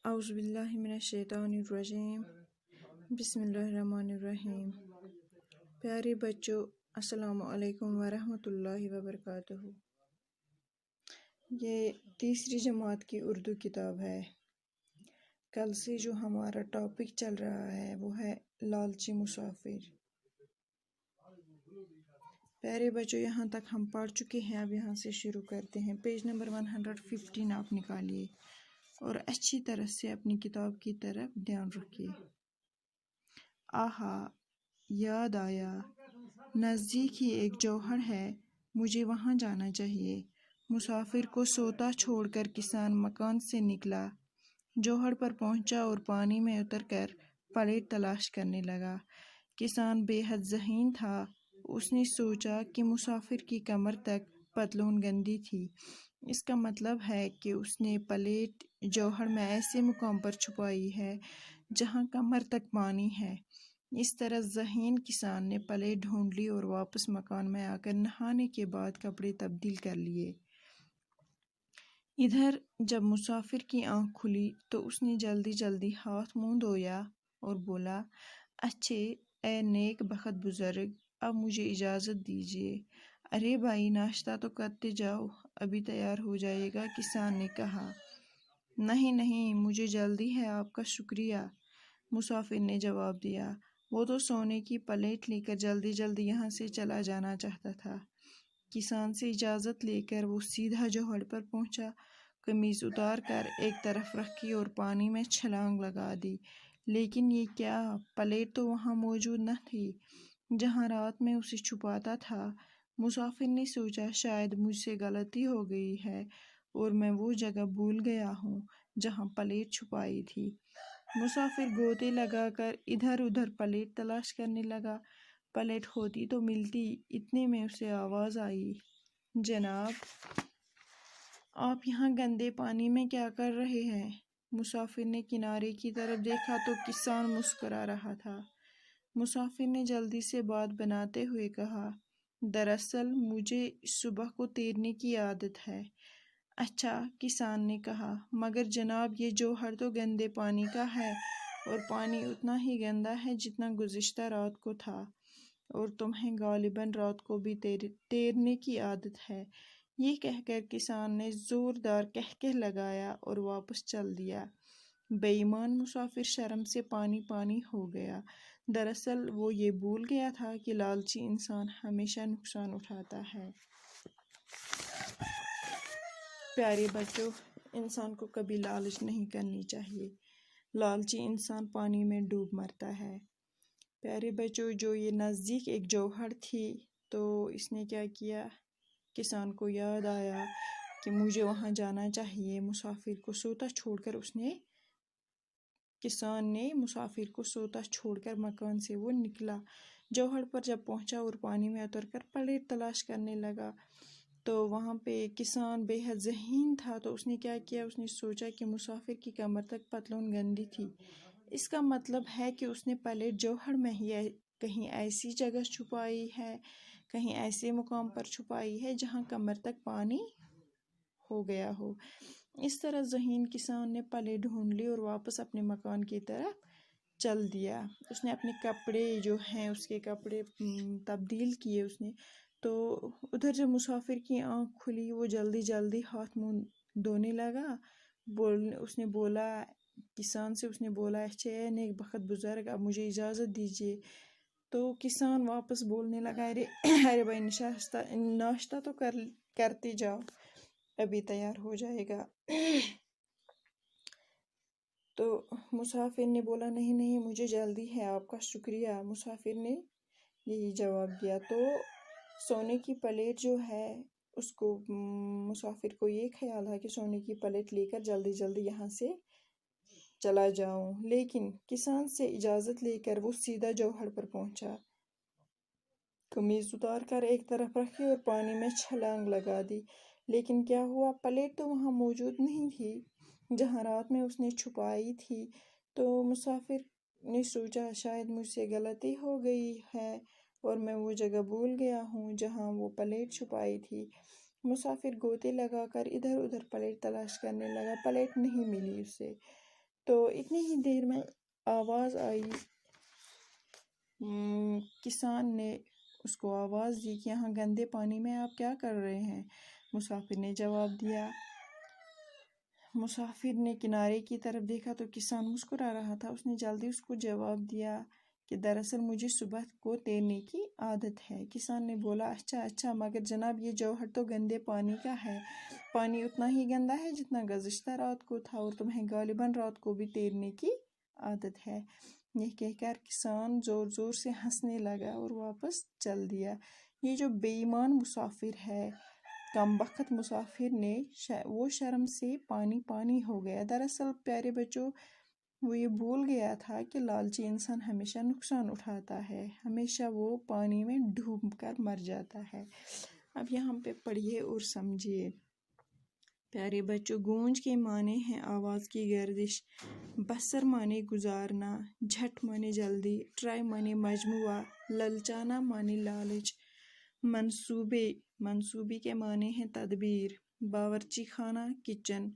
اعوذ باللہ من الشیطان الرجیم، بسم اللہ الرحمن الرحیم۔ پیارے بچوں، السلام علیکم ورحمۃ اللہ وبرکاتہ۔ یہ تیسری جماعت کی اردو کتاب ہے۔ کل سے جو ہمارا ٹاپک چل رہا ہے وہ ہے لالچی مسافر۔ پیارے بچوں، یہاں تک ہم پڑھ چکے ہیں، اب یہاں سے شروع کرتے ہیں۔ پیج نمبر 115 آپ نکالیے اور اچھی طرح سے اپنی کتاب کی طرف دھیان رکھیے۔ آہا، یاد آیا، نزدیک ہی ایک جوہر ہے، مجھے وہاں جانا چاہیے۔ مسافر کو سوتا چھوڑ کر کسان مکان سے نکلا، جوہر پر پہنچا اور پانی میں اتر کر پلیٹ تلاش کرنے لگا۔ کسان بے حد ذہین تھا، اس نے سوچا کہ مسافر کی کمر تک پتلون گندی تھی، اس کا مطلب ہے کہ اس نے پلیٹ جوہر میں ایسے مقام پر چھپائی ہے جہاں کمر تک پانی ہے۔ اس طرح ذہین کسان نے پلیٹ ڈھونڈ لی اور واپس مکان میں آ کر نہانے کے بعد کپڑے تبدیل کر لیے۔ ادھر جب مسافر کی آنکھ کھلی تو اس نے جلدی جلدی ہاتھ منہ دھویا اور بولا، اچھے اے نیک بخت بزرگ، اب مجھے اجازت دیجیے۔ ارے بھائی، ناشتہ تو کرتے جاؤ، ابھی تیار ہو جائے گا، کسان نے کہا۔ نہیں نہیں، مجھے جلدی ہے، آپ کا شکریہ، مسافر نے جواب دیا۔ وہ تو سونے کی پلیٹ لے کر جلدی جلدی یہاں سے چلا جانا چاہتا تھا۔ کسان سے اجازت لے کر وہ سیدھا جوہر پر پہنچا، قمیض اتار کر ایک طرف رکھی اور پانی میں چھلانگ لگا دی۔ لیکن یہ کیا، پلیٹ تو وہاں موجود نہ تھی جہاں رات میں اسے چھپاتا تھا۔ مسافر نے سوچا شاید مجھ سے غلطی ہو گئی ہے اور میں وہ جگہ بھول گیا ہوں جہاں پلیٹ چھپائی تھی۔ مسافر گوتے لگا کر ادھر ادھر پلیٹ تلاش کرنے لگا۔ پلیٹ ہوتی تو ملتی، اتنے میں اسے آواز آئی، جناب، آپ یہاں گندے پانی میں کیا کر رہے ہیں؟ مسافر نے کنارے کی طرف دیکھا تو کسان مسکرا رہا تھا۔ مسافر نے جلدی سے بات بناتے ہوئے کہا، دراصل مجھے صبح کو تیرنے کی عادت ہے۔ اچھا، کسان نے کہا، مگر جناب یہ جوہر تو گندے پانی کا ہے اور پانی اتنا ہی گندا ہے جتنا گزشتہ رات کو تھا، اور تمہیں غالباً رات کو بھی تیرنے کی عادت ہے۔ یہ کہہ کر کسان نے زوردار کہکہ لگایا اور واپس چل دیا۔ بے ایمان مسافر شرم سے پانی پانی ہو گیا۔ دراصل وہ یہ بھول گیا تھا کہ لالچی انسان ہمیشہ نقصان اٹھاتا ہے۔ پیارے بچوں، انسان کو کبھی لالچ نہیں کرنی چاہیے، لالچی انسان پانی میں ڈوب مرتا ہے۔ پیارے بچوں، جو یہ نزدیک ایک جوہر تھی تو اس نے کیا کیا، کسان کو یاد آیا کہ مجھے وہاں جانا چاہیے۔ مسافر کو سوتا چھوڑ کر کسان نے مسافر کو سوتا چھوڑ کر مکان سے وہ نکلا، جوہر پر جب پہنچا اور پانی میں اتر کر پلیٹ تلاش کرنے لگا تو وہاں پہ کسان بے حد ذہین تھا، تو اس نے کیا کیا، اس نے سوچا کہ مسافر کی کمر تک پتلون گندی تھی، اس کا مطلب ہے کہ اس نے پلیٹ جوہر میں ہی کہیں ایسی جگہ چھپائی ہے، کہیں ایسے مقام پر چھپائی ہے جہاں کمر تک پانی ہو گیا ہو۔ اس طرح ذہین کسان نے پلیٹ ڈھونڈ لی اور واپس اپنے مکان کی طرف چل دیا۔ اس نے اپنے کپڑے جو ہیں، اس کے کپڑے تبدیل کیے اس نے۔ تو ادھر جب مسافر کی آنکھ کھلی، وہ جلدی جلدی ہاتھ منہ دھونے لگا۔ اس نے بولا، کسان سے اس نے بولا، اچھے نیک بخت بزرگ، اب مجھے اجازت دیجیے۔ تو کسان واپس بولنے لگا، ارے بھائی، ناشتہ تو کرتے جاؤ، ابھی تیار ہو جائے گا۔ تو مسافر نے بولا، نہیں نہیں، مجھے جلدی ہے، آپ کا شکریہ، مسافر نے یہی جواب دیا۔ تو سونے کی پلیٹ جو ہے، اس کو مسافر کو یہ خیال ہے کہ سونے کی پلیٹ لے کر جلدی جلدی یہاں سے چلا جاؤں، لیکن کسان سے اجازت لے کر وہ سیدھا جوہر پر پہنچا، قمیض اتار کر ایک طرف رکھی اور پانی میں چھلانگ لگا دی۔ لیکن کیا ہوا، پلیٹ تو وہاں موجود نہیں تھی جہاں رات میں اس نے چھپائی تھی۔ تو مسافر نے سوچا شاید مجھ سے غلطی ہو گئی ہے اور میں وہ جگہ بھول گیا ہوں جہاں وہ پلیٹ چھپائی تھی۔ مسافر گوتے لگا کر ادھر ادھر پلیٹ تلاش کرنے لگا، پلیٹ نہیں ملی اسے۔ تو اتنی ہی دیر میں آواز آئی، کسان نے اس کو آواز دی کہ یہاں گندے پانی میں آپ کیا کر رہے ہیں؟ مسافر نے جواب دیا، مسافر نے کنارے کی طرف دیکھا تو کسان مسکرا رہا تھا۔ اس نے جلدی اس کو جواب دیا کہ دراصل مجھے صبح کو تیرنے کی عادت ہے۔ کسان نے بولا، اچھا مگر جناب یہ جوہر تو گندے پانی کا ہے، پانی اتنا ہی گندا ہے جتنا گزشتہ رات کو تھا، اور تمہیں غالباً رات کو بھی تیرنے کی عادت ہے۔ یہ کہہ کر کسان زور زور سے ہنسنے لگا اور واپس چل دیا۔ یہ جو بے ایمان مسافر ہے، کم بخت مسافر نے وہ شرم سے پانی ہو گیا۔ دراصل پیارے بچوں، وہ یہ بھول گیا تھا کہ لالچی انسان ہمیشہ نقصان اٹھاتا ہے، ہمیشہ وہ پانی میں ڈوب کر مر جاتا ہے۔ اب یہاں پہ پڑھیے اور سمجھیے۔ پیارے بچوں، گونج کے معنی ہیں آواز کی گردش، بسر معنی گزارنا، جھٹ معنی جلدی، ٹرائی معنی مجموعہ، للچانا معنی لالچ، منصوبے کے معنی ہیں تدبیر، باورچی خانہ کچن،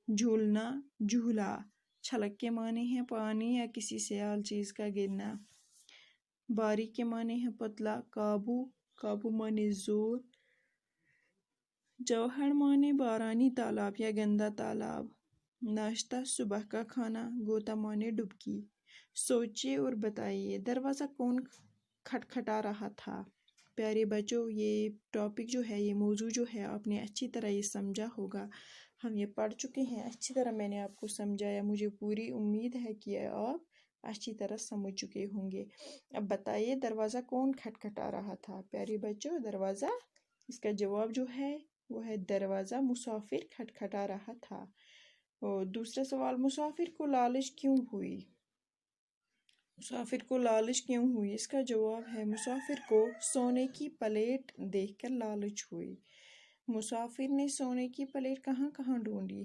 جھولنا جھولا، چھلک کے معنی ہیں پانی یا کسی سیال چیز کا گرنا، باریک کے معنی ہیں پتلا، قابو معنی زور، جوہر معنی بارانی تالاب یا گندا تالاب، ناشتہ صبح کا کھانا، غوطہ معنی ڈبکی۔ سوچیے اور بتائیے، دروازہ کون کھٹکھٹا رہا تھا؟ پیارے بچوں، یہ ٹاپک جو ہے، یہ موضوع جو ہے، آپ نے اچھی طرح یہ سمجھا ہوگا۔ ہم یہ پڑھ چکے ہیں، اچھی طرح میں نے آپ کو سمجھایا، مجھے پوری امید ہے کہ آپ اچھی طرح سمجھ چکے ہوں گے۔ اب بتائیے، دروازہ کون کھٹکھٹا رہا تھا؟ پیارے بچوں، دروازہ، اس کا جواب جو ہے وہ ہے دروازہ مسافر کھٹکھٹا رہا تھا۔ اور دوسرا سوال، مسافر کو لالچ کیوں ہوئی؟ مسافر کو لالچ کیوں ہوئی؟ اس کا جواب ہے، مسافر کو سونے کی پلیٹ دیکھ کر لالچ ہوئی۔ مسافر نے سونے کی پلیٹ کہاں کہاں ڈھونڈی؟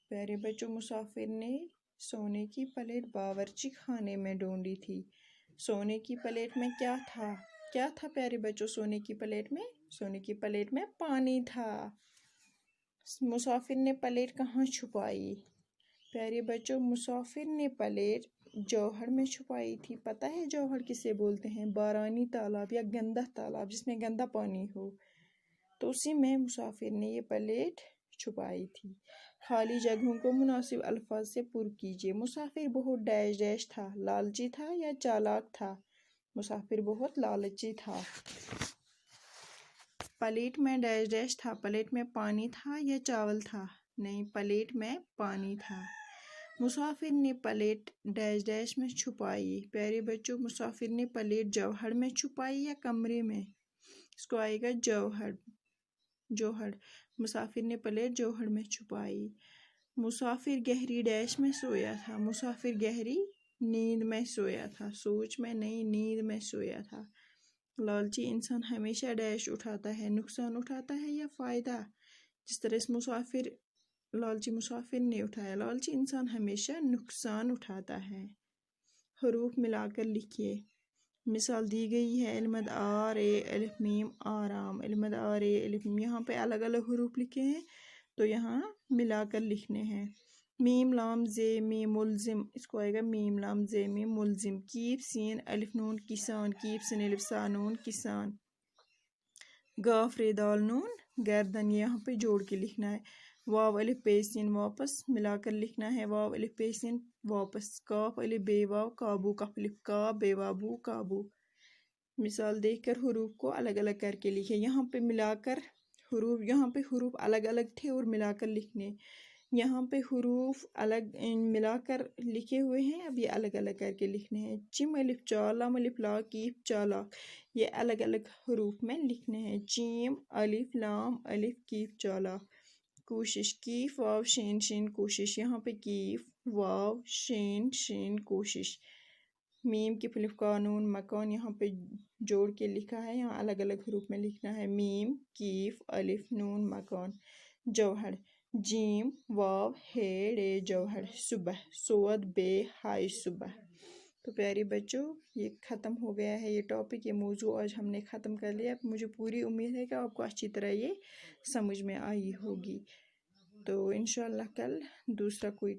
پیارے بچوں، مسافر نے سونے کی پلیٹ باورچی خانے میں ڈھونڈی تھی۔ سونے کی پلیٹ میں کیا تھا؟ کیا تھا پیارے بچوں سونے کی پلیٹ میں؟ سونے کی پلیٹ میں پانی تھا۔ مسافر نے پلیٹ کہاں چھپائی؟ پیارے بچوں، مسافر نے پلیٹ جوہر میں چھپائی تھی۔ پتہ ہے جوہر کسے بولتے ہیں؟ بارانی تالاب یا گندا تالاب، جس میں گندا پانی ہو، تو اسی میں مسافر نے یہ پلیٹ چھپائی تھی۔ خالی جگہوں کو مناسب الفاظ سے پر کیجیے۔ مسافر بہت ڈیش ڈیش تھا، لالچی تھا یا چالاک تھا؟ مسافر بہت لالچی تھا۔ پلیٹ میں ڈیش ڈیش تھا، پلیٹ میں پانی تھا یا چاول تھا؟ نہیں، پلیٹ میں پانی تھا۔ مسافر نے پلیٹ ڈیش ڈیش میں چھپائی۔ پیارے بچوں، مسافر نے پلیٹ جوہر میں چھپائی یا کمرے میں؟ اس کو آئے گا جوہر۔ مسافر نے پلیٹ جوہر میں چھپائی۔ مسافر گہری ڈیش میں سویا تھا۔ مسافر گہری نیند میں سویا تھا، سوچ میں نہیں، نیند میں سویا تھا۔ لالچی انسان ہمیشہ ڈیش اٹھاتا ہے، نقصان اٹھاتا ہے یا فائدہ؟ جس طرح اس لالچی مسافر نے اٹھایا، لالچی انسان ہمیشہ نقصان اٹھاتا ہے۔ حروف ملا کر لکھیے۔ مثال دی گئی ہے، المد آ رے الف میم آرام، المد آ رے الف میم، یہاں پہ الگ الگ حروف لکھے ہیں تو یہاں ملا کر لکھنے ہیں۔ میم لام زے میم ملزم، اس کو آئے گا میم لام زے میم ملزم۔ کیف سین الف نون کسان، کیف سین الف سا نون کسان۔ گاف رے دال نون گردن، یہاں پہ جوڑ کے لکھنا ہے۔ واو الف پے سین واپس ملا کر لکھنا ہے، واو الف پے سین واپس۔ کاف الف بے واو قابو، کاف الف کا بے وابو قابو۔ مثال دیکھ کر حروف کو الگ الگ کر کے لکھے۔ یہاں پہ ملا کر یہاں پہ حروف الگ الگ تھے اور ملا کر لکھنے، یہاں پہ حروف الگ ملا کر لکھے ہوئے ہیں، اب یہ الگ الگ کر کے لکھنے ہیں۔ چم الف چا، لام الف لا، کیف چالا، یہ الگ الگ حروف میں لکھنے ہیں۔ چیم الف لام الف کیف چالا۔ کوشش، کیف واو شین شین کوشش، یہاں پہ کیف واو شین شین کوشش۔ میم کیف الف قانون مکان، یہاں پہ جوڑ کے لکھا ہے، یہاں الگ الگ حروف میں لکھنا ہے۔ میم کیف الف نون مکان۔ جوہر، جیم واو ہے ڑے جوہر۔ صبح، سود بے ہائے صبح۔ تو پیارے بچوں، یہ ختم ہو گیا ہے یہ ٹاپک، یہ موضوع آج ہم نے ختم کر لیا۔ مجھے پوری امید ہے کہ آپ کو اچھی طرح یہ سمجھ میں آئی ہوگی۔ تو انشاءاللہ کل دوسرا کوئی